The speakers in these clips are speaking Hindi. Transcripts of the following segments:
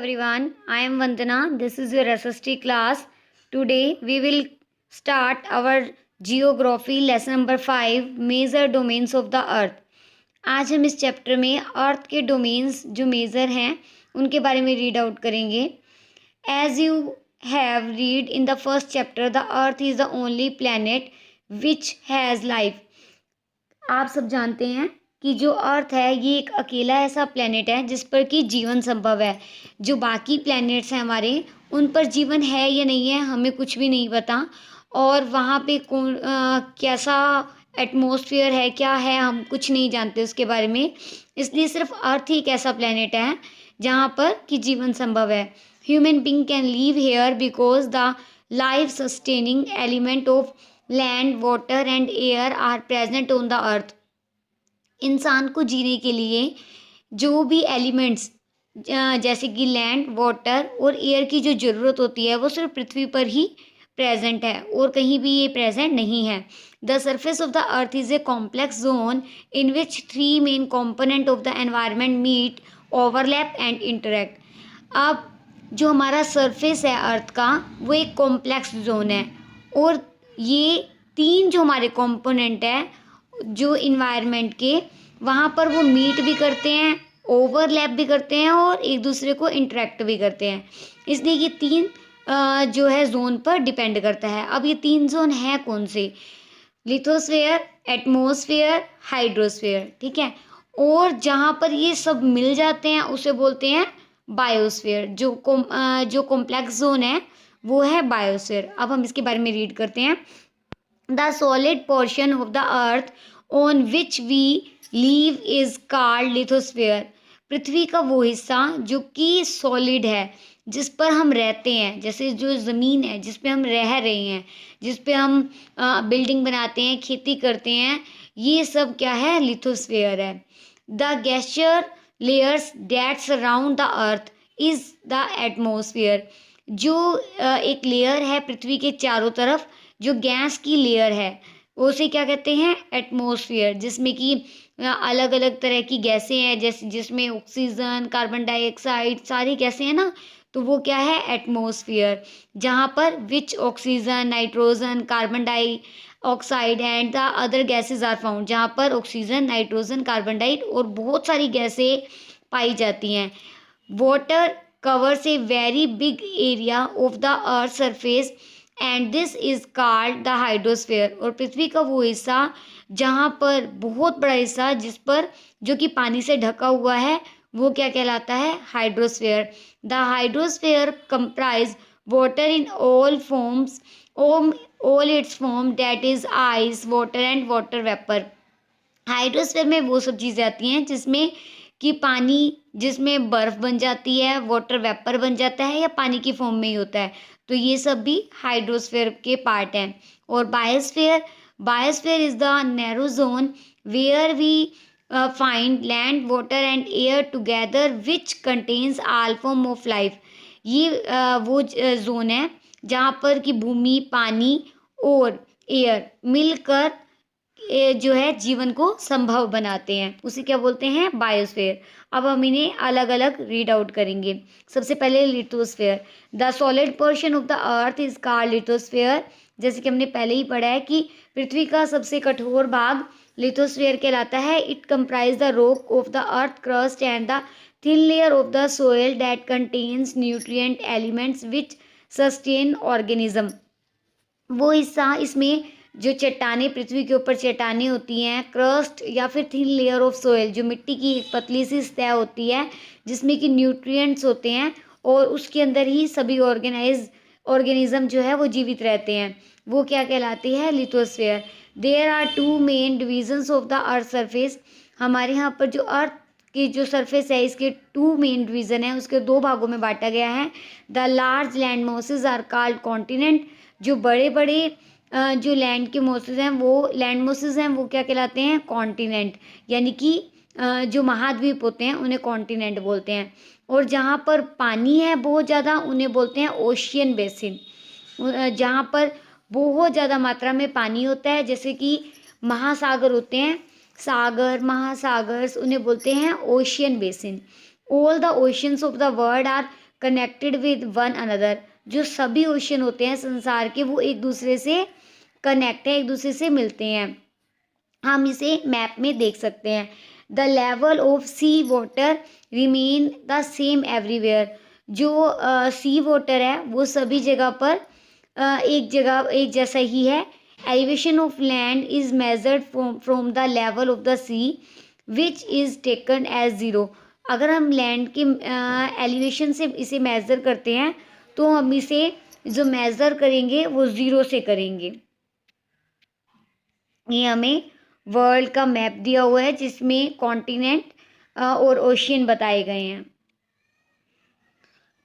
everyone, I am Vandana. This is your SST class. Today we will start our geography lesson number 5 Major Domains of the Earth. आज हम इस चैप्टर में अर्थ के डोमेन्स जो मेजर हैं उनके बारे में रीड आउट करेंगे. As you have read in the first chapter, the Earth is the only planet which has life. आप सब जानते हैं कि जो अर्थ है ये एक अकेला ऐसा प्लेनेट है जिस पर कि जीवन संभव है. जो बाकी प्लैनेट्स हैं हमारे उन पर जीवन है या नहीं है हमें कुछ भी नहीं पता. और वहाँ पे कैसा एटमॉस्फेयर है क्या है हम कुछ नहीं जानते उसके बारे में. इसलिए सिर्फ अर्थ ही एक ऐसा प्लेनेट है जहाँ पर कि जीवन संभव है. Human being can live here because the life sustaining element of land water and air are present on the earth. इंसान को जीने के लिए जो भी एलिमेंट्स जैसे कि लैंड वाटर और एयर की जो ज़रूरत होती है वो सिर्फ पृथ्वी पर ही प्रेजेंट है और कहीं भी ये प्रेजेंट नहीं है. The surface of the earth is a complex zone in which 3 main component of the environment meet overlap and interact. अब जो हमारा सरफेस है अर्थ का वो एक कॉम्प्लेक्स जोन है और ये 3 जो हमारे कॉम्पोनेंट है जो इन्वायरमेंट के वहाँ पर वो मीट भी करते हैं ओवरलैप भी करते हैं और एक दूसरे को इंटरेक्ट भी करते हैं. इसलिए ये 3 जो है जोन पर डिपेंड करता है. अब ये 3 जोन है कौन से? Lithosphere, atmosphere, hydrosphere. ठीक है. और जहाँ पर ये सब मिल जाते हैं उसे बोलते हैं बायोस्फेयर. जो कॉम्प्लेक्स जोन है वो है बायोस्फेयर. अब हम इसके बारे में रीड करते हैं. The solid portion of the earth on which we live is called lithosphere. पृथ्वी का वो हिस्सा जो कि सॉलिड है जिस पर हम रहते हैं, जैसे जो ज़मीन है जिस पे हम रह रहे हैं, जिस पे हम बिल्डिंग बनाते हैं, खेती करते हैं, ये सब क्या है? लिथोस्फेयर है. The gassier layers that surround the earth is the atmosphere. जो एक लेयर है पृथ्वी के चारों तरफ जो गैस की लेयर है उसे क्या कहते हैं? एटमॉस्फेयर. जिसमें कि अलग अलग तरह की गैसें हैं जैसे जिसमें ऑक्सीजन, कार्बन डाइऑक्साइड सारी गैसें हैं ना, तो वो क्या है? एटमॉस्फेयर. जहाँ पर which oxygen, nitrogen, carbon dioxide and the other gases are found. जहाँ पर ऑक्सीजन, नाइट्रोजन, कार्बन डाइऑक्साइड और बहुत सारी गैसें पाई जाती हैं. Water covers a very big area of the earth surface and this is called the hydrosphere. और पृथ्वी का वो हिस्सा जहाँ पर बहुत बड़ा हिस्सा जिस पर जो कि पानी से ढका हुआ है वो क्या कहलाता है? Hydrosphere. The hydrosphere comprise water in all forms all it's form that is ice, water and water vapour. Hydrosphere में वो सब चीज़ें आती हैं जिसमें कि पानी जिसमें बर्फ़ बन जाती है, वाटर वेपर बन जाता है या पानी की फॉर्म में ही होता है, तो ये सब भी हाइड्रोस्फेयर के पार्ट हैं. और biosphere is the narrow zone where we find land, water and air together which contains all form of life. ये वो जोन है जहाँ पर कि भूमि, पानी और एयर मिलकर जो है जीवन को संभव बनाते हैं, उसे क्या बोलते हैं? बायोस्फेयर. अब हम इन्हें अलग अलग रीड आउट करेंगे. सबसे पहले lithosphere. The solid portion of the earth is called lithosphere. जैसे कि हमने पहले ही पढ़ा है कि पृथ्वी का सबसे कठोर भाग लिथोस्फेयर कहलाता है. It comprise the rock of the earth crust and the thin layer of the soil that contains nutrient elements which sustain organism. वो हिस्सा इसमें जो चट्टानें पृथ्वी के ऊपर चट्टानें होती हैं, क्रस्ट या फिर थिन लेयर ऑफ सोइल जो मिट्टी की एक पतली सी सतह होती है जिसमें कि न्यूट्रिएंट्स होते हैं और उसके अंदर ही सभी ऑर्गेनिज्म जो है वो जीवित रहते हैं, वो क्या कहलाती है? Lithosphere. There are 2 main divisions of the earth surface. हमारे यहाँ पर जो अर्थ की जो सरफेस है इसके 2 मेन डिवीज़न है, उसके 2 भागों में बांटा गया है. The large land masses are called continent. जो बड़े बड़े जो लैंड के मॉसेस हैं वो क्या कहलाते हैं? कॉन्टिनेंट. यानी कि जो महाद्वीप होते हैं उन्हें कॉन्टिनेंट बोलते हैं. और जहाँ पर पानी है बहुत ज़्यादा उन्हें बोलते हैं ओशियन बेसिन. जहाँ पर बहुत ज़्यादा मात्रा में पानी होता है जैसे कि महासागर होते हैं, सागर, महासागर, उन्हें बोलते हैं ocean basin. All the oceans of the world are connected with one another. जो सभी ओशन होते हैं संसार के वो एक दूसरे से कनेक्ट है, एक दूसरे से मिलते हैं। हम इसे मैप में देख सकते हैं। The level of sea water remain the same everywhere. जो सी वाटर है वो सभी जगह पर एक जैसा ही है। Elevation of land is measured from the level of the sea which is taken as zero. अगर हम लैंड के एलिवेशन से इसे मेज़र करते हैं तो हम इसे जो मेज़र करेंगे वो ज़ीरो से करेंगे। ये हमें वर्ल्ड का मैप दिया हुआ है जिसमें कॉन्टिनेंट और ओशियन बताए गए हैं।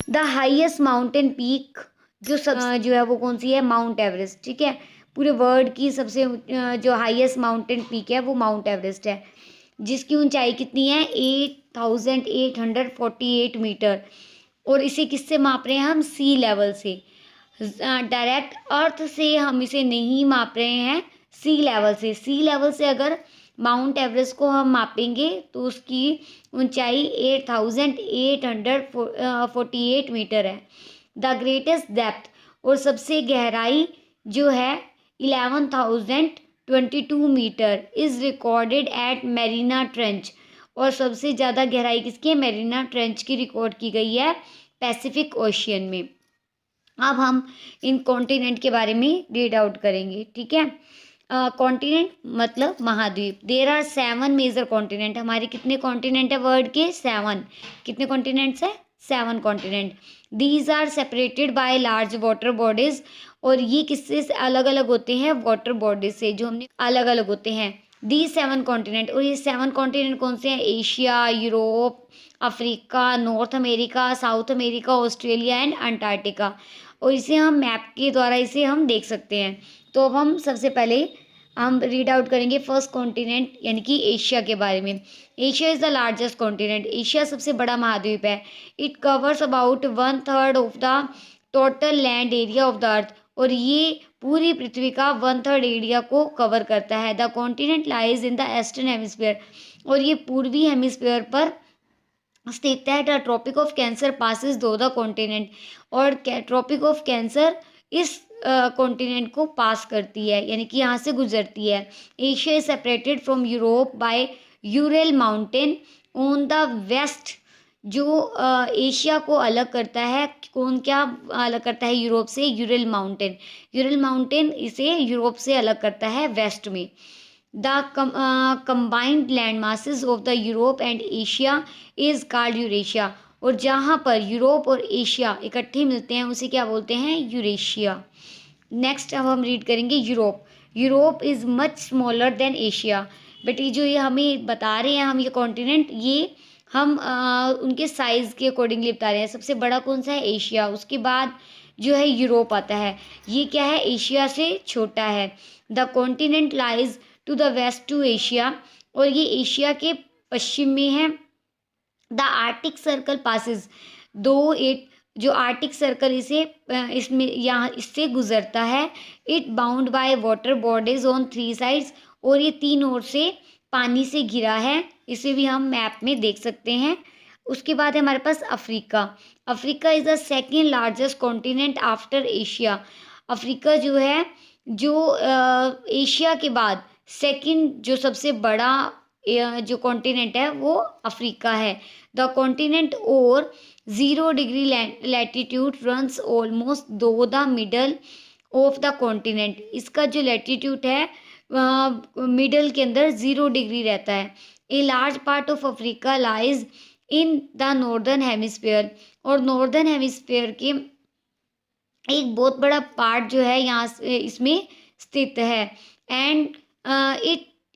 द हाईएस्ट माउंटेन पीक जो है वो कौन सी है? Mount Everest. ठीक है, पूरे वर्ल्ड की सबसे जो हाईएस्ट माउंटेन पीक है वो माउंट एवरेस्ट है, जिसकी ऊंचाई कितनी है? 8848 मीटर। और इसे किससे माप रहे हैं हम? सी लेवल से। डायरेक्ट अर्थ से हम इसे नहीं माप रहे हैं, सी लेवल से। सी लेवल से अगर माउंट एवरेस्ट को हम मापेंगे तो उसकी ऊंचाई 8848 मीटर है। द ग्रेटेस्ट डेप्थ, और सबसे गहराई जो है 11,022 metre is recorded at Mariana trench. और सबसे ज़्यादा गहराई किसकी है? मेरिना ट्रेंच की रिकॉर्ड की गई है पैसिफिक ओशियन में। अब हम इन कॉन्टिनेंट के बारे में रीड आउट करेंगे। ठीक है, कॉन्टिनेंट मतलब महाद्वीप। There are 7 major continent. हमारे कितने कॉन्टिनेंट है वर्ल्ड के? 7। कितने कॉन्टिनेंट्स है? 7 continent. These are separated by large water bodies. और ये किससे अलग अलग होते हैं? वाटर बॉडीज से, जो हमने अलग अलग होते हैं। दीज 7 कॉन्टिनेंट, और ये 7 कॉन्टिनेंट कौन से हैं? Asia, Europe, Africa, north America, South America, Australia and Antarctica. और इसे हम मैप के द्वारा इसे हम देख सकते हैं। तो अब हम सबसे पहले हम रीड आउट करेंगे फर्स्ट कॉन्टिनेंट यानी कि एशिया के बारे में। Asia is the largest continent. Asia सबसे बड़ा महाद्वीप है। It covers about 1/3 of the total land area of the अर्थ। और ये पूरी पृथ्वी का 1/3 एरिया को कवर करता है। The continent lies in the eastern hemisphere. और ये पूर्वी हेमिस्फीयर पर स्थित है। The tropic of cancer passes through the continent. और ट्रॉपिक ऑफ कैंसर इस कॉन्टिनेंट को पास करती है, यानी कि यहाँ से गुजरती है। Asia is separated from Europe by Ural mountain on the west. जो एशिया को अलग करता है, कौन क्या अलग करता है यूरोप से? Ural mountain. यूरल माउंटेन इसे यूरोप से अलग करता है वेस्ट में। The combined land masses of the Europe and Asia is called Eurasia. और जहाँ पर यूरोप और एशिया इकट्ठे मिलते हैं उसे क्या बोलते हैं? यूरेशिया। नेक्स्ट अब हम रीड करेंगे Europe. Europe is much smaller than Asia. But ये जो ये हमें बता रहे हैं हम ये कॉन्टिनेंट, ये हम उनके साइज़ के अकॉर्डिंगली बता रहे हैं। सबसे बड़ा कौन सा है? एशिया। उसके बाद जो है यूरोप आता है। ये क्या है? एशिया से छोटा है। The continent lies to the west to Asia. और ये एशिया के पश्चिम में है। द आर्टिक सर्कल पासिस जो आर्टिक सर्कल इसमें यहाँ इससे गुजरता है। It bound by water bodies on 3 sides. और ये 3 ओर से पानी से घिरा है। इसे भी हम मैप में देख सकते हैं। उसके बाद है हमारे पास Africa. Africa is the second largest continent after Asia. Africa जो है एशिया के बाद सेकेंड जो सबसे बड़ा जो कॉन्टिनेंट है वो अफ्रीका है। द कॉन्टिनेंट और 0 डिग्री लैटिट्यूड रन्स ऑलमोस्ट दो the middle of the continent. इसका जो लैटिट्यूड है मिडल के अंदर 0 डिग्री रहता है। A large part of Africa lies in the northern hemisphere. और नॉर्दर्न हेमिस्फीयर के एक बहुत बड़ा पार्ट जो है यहाँ इसमें स्थित है। And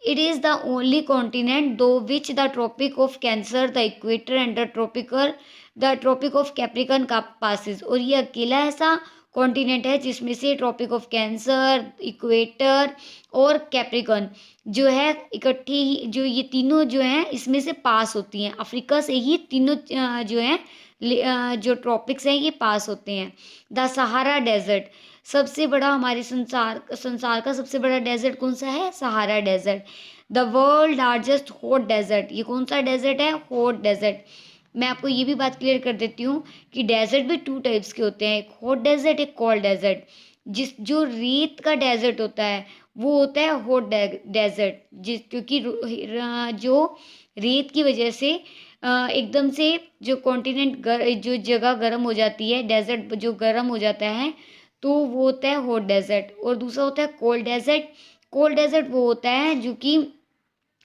it is the only continent though which the tropic of cancer, the equator and the tropic of capricorn का passes। और ये अकेला ऐसा कॉन्टिनेंट है जिसमें से ट्रॉपिक ऑफ कैंसर, इक्वेटर और कैप्रिकॉन जो है इकट्ठी जो ये तीनों जो हैं इसमें से पास होती हैं। अफ्रीका से ही तीनों जो हैं जो ट्रॉपिक्स हैं ये पास होते हैं। द सहारा डेजर्ट, सबसे बड़ा हमारे संसार का सबसे बड़ा डेजर्ट कौन सा है? Sahara desert. The world largest hot desert, ये कौन सा डेजर्ट है? Hot desert. मैं आपको ये भी बात क्लियर कर देती हूँ कि डेजर्ट भी 2 टाइप्स के होते हैं, एक हॉट डेजर्ट, एक कोल्ड डेजर्ट। जो रेत का डेजर्ट होता है वो होता है हॉट डेजर्ट, क्योंकि जो रेत की वजह से एकदम से जो कॉन्टिनेंट जो जगह गर्म हो जाती है, डेजर्ट जो गर्म हो जाता है, तो वो होता है हॉट डेजर्ट। और दूसरा होता है कोल्ड डेजर्ट। कोल्ड डेजर्ट वो होता है जो कि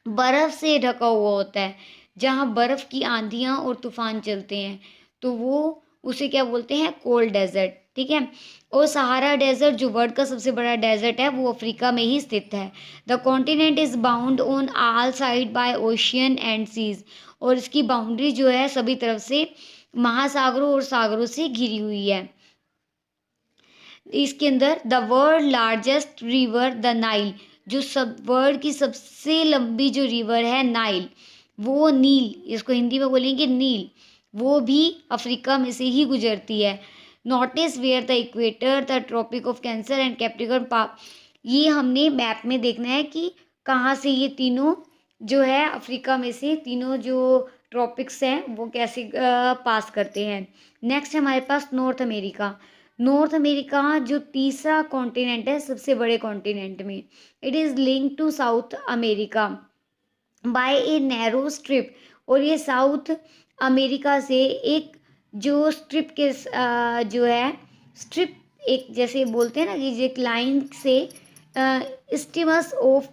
बर्फ से ढका हुआ होता है, जहाँ बर्फ की आंधियाँ और तूफान चलते हैं, तो वो उसे क्या बोलते हैं, कोल्ड डेजर्ट। ठीक है। और सहारा डेजर्ट जो वर्ल्ड का सबसे बड़ा डेजर्ट है वो अफ्रीका में ही स्थित है। The continent is bound on all side by ocean and seas. और इसकी बाउंड्री जो है सभी तरफ से महासागरों और सागरों से घिरी हुई है। इसके अंदर the world largest river the Nile, जो सब वर्ल्ड की सबसे लंबी जो रिवर है नाइल, वो नील, इसको हिंदी में बोलेंगे नील, वो भी अफ्रीका में से ही गुजरती है। North east where the equator, the tropic of cancer and Capricorn पा, ये हमने मैप में देखना है कि कहाँ से ये तीनों जो है अफ्रीका में से तीनों जो ट्रॉपिक्स हैं वो कैसे पास करते हैं। नेक्स्ट है हमारे पास नॉर्थ अमेरिका। नॉर्थ अमेरिका जो तीसरा कॉन्टिनेंट है सबसे बड़े कॉन्टिनेंट में, it is link to South America by a narrow strip. और ये साउथ अमेरिका से एक जो स्ट्रिप के जो है स्ट्रिप, एक जैसे बोलते हैं ना कि एक लाइन से इस्टिमस ऑफ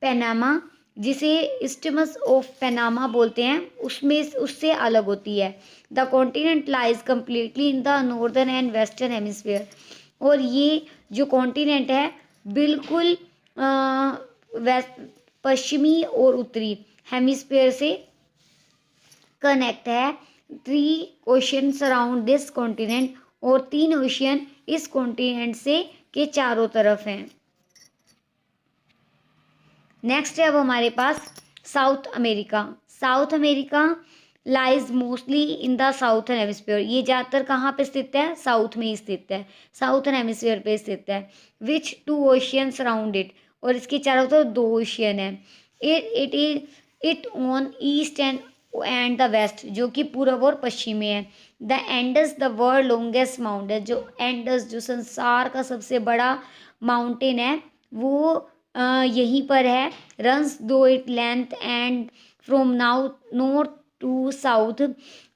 पैनामा, जिसे इस्टिमस ऑफ पैनामा बोलते हैं, उसमें उससे अलग होती है। The continent lies completely in the northern and western hemisphere. और ये जो कॉन्टिनेंट है बिल्कुल वेस्ट, पश्चिमी और उत्तरी हेमिस्फीयर से कनेक्ट है। 3 ओशियन सराउंड दिस कॉन्टिनेंट, और 3 ओशियन इस कॉन्टिनेंट से के चारों तरफ हैं। नेक्स्ट है अब हमारे पास South America. South America lies mostly in the southern hemisphere. ये ज़्यादातर कहाँ पे स्थित है, साउथ में ही स्थित है, साउथर्न हेमिस्फीयर पे स्थित है। विच 2 ओशियन सराउंड इट, और इसके चारों तरफ 2 ओशियन है। It on east and the west, जो कि पूर्व और पश्चिम में है। The Andes the world longest mountain, जो एंडस जो संसार का सबसे बड़ा माउंटेन है वो यहीं पर है। Runs through it length and from now north to south,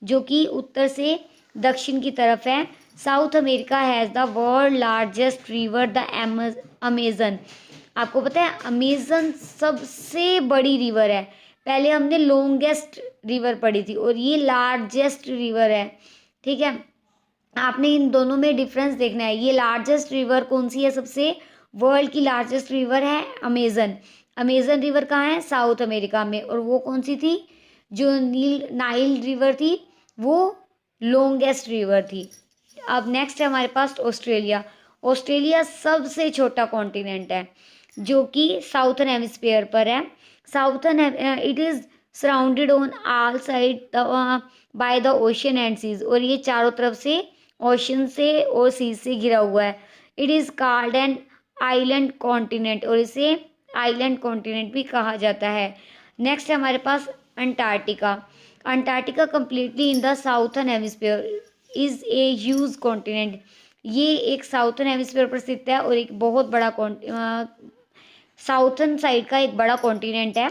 जो कि उत्तर से दक्षिण की तरफ है। South America has the world largest river the Amazon. आपको पता है अमेजन सबसे बड़ी रिवर है। पहले हमने लॉन्गेस्ट रिवर पढ़ी थी और ये लार्जेस्ट रिवर है। ठीक है, आपने इन दोनों में डिफरेंस देखना है। ये लार्जेस्ट रिवर कौन सी है, सबसे वर्ल्ड की लार्जेस्ट रिवर है अमेजन। अमेजन रिवर कहाँ है, साउथ अमेरिका में। और वो कौन सी थी, जो नाइल रिवर थी वो लॉन्गेस्ट रिवर थी। अब नेक्स्ट है हमारे पास ऑस्ट्रेलिया। ऑस्ट्रेलिया सबसे छोटा कॉन्टिनेंट है जो कि साउथर्न हेमिस्फीयर पर है। Southern it is surrounded on all side by the ocean and seas, और ये चारों तरफ से ओशन से और सीज से घिरा हुआ है। It is called an island continent, और इसे आइलैंड कॉन्टिनेंट भी कहा जाता है। नेक्स्ट है हमारे पास Antarctica. Antarctica completely in the southern hemisphere is a huge continent. ये एक साउथर्न हेमिस्फीयर पर स्थित है और एक बहुत बड़ा साउथर्न साइड का एक बड़ा कॉन्टिनेंट है।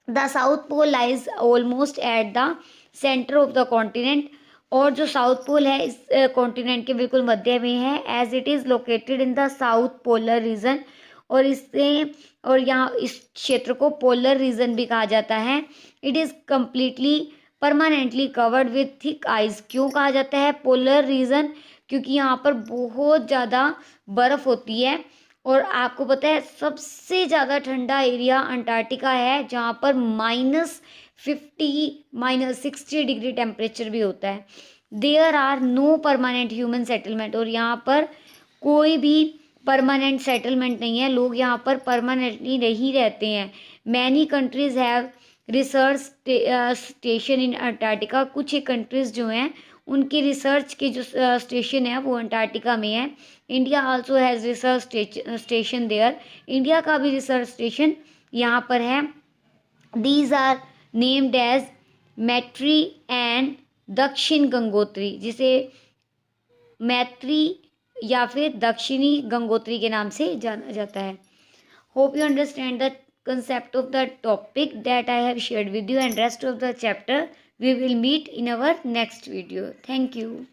The South Pole lies almost at the centre of the continent, और जो साउथ पोल है इस कॉन्टिनेंट के बिल्कुल मध्य में है। As it is located in the south polar region, और इससे और यहाँ इस क्षेत्र को पोलर रीजन भी कहा जाता है। It is completely permanently covered with thick ice. क्यों कहा जाता है पोलर रीजन, क्योंकि यहाँ पर बहुत ज़्यादा बर्फ़ होती है। और आपको पता है सबसे ज़्यादा ठंडा एरिया अंटार्कटिका है, जहाँ पर -50 -60 डिग्री टेम्परेचर भी होता है। There are no permanent human settlement, और यहाँ पर कोई भी परमानेंट सेटलमेंट नहीं है, लोग यहाँ पर परमानेंटली नहीं रहते हैं। Many countries have research station in Antarctica. कुछ एक कंट्रीज़ जो हैं उनके रिसर्च के जो स्टेशन है वो अंटार्कटिका में है। India also has research station there. India का भी रिसर्च स्टेशन यहाँ पर है। These are named as Maitri and Dakshin Gangotri, जिसे मैत्री या फिर दक्षिणी गंगोत्री के नाम से जाना जाता है। Hope you understand the concept of the topic that I have shared with you, and rest of the chapter we will meet in our next video. Thank you.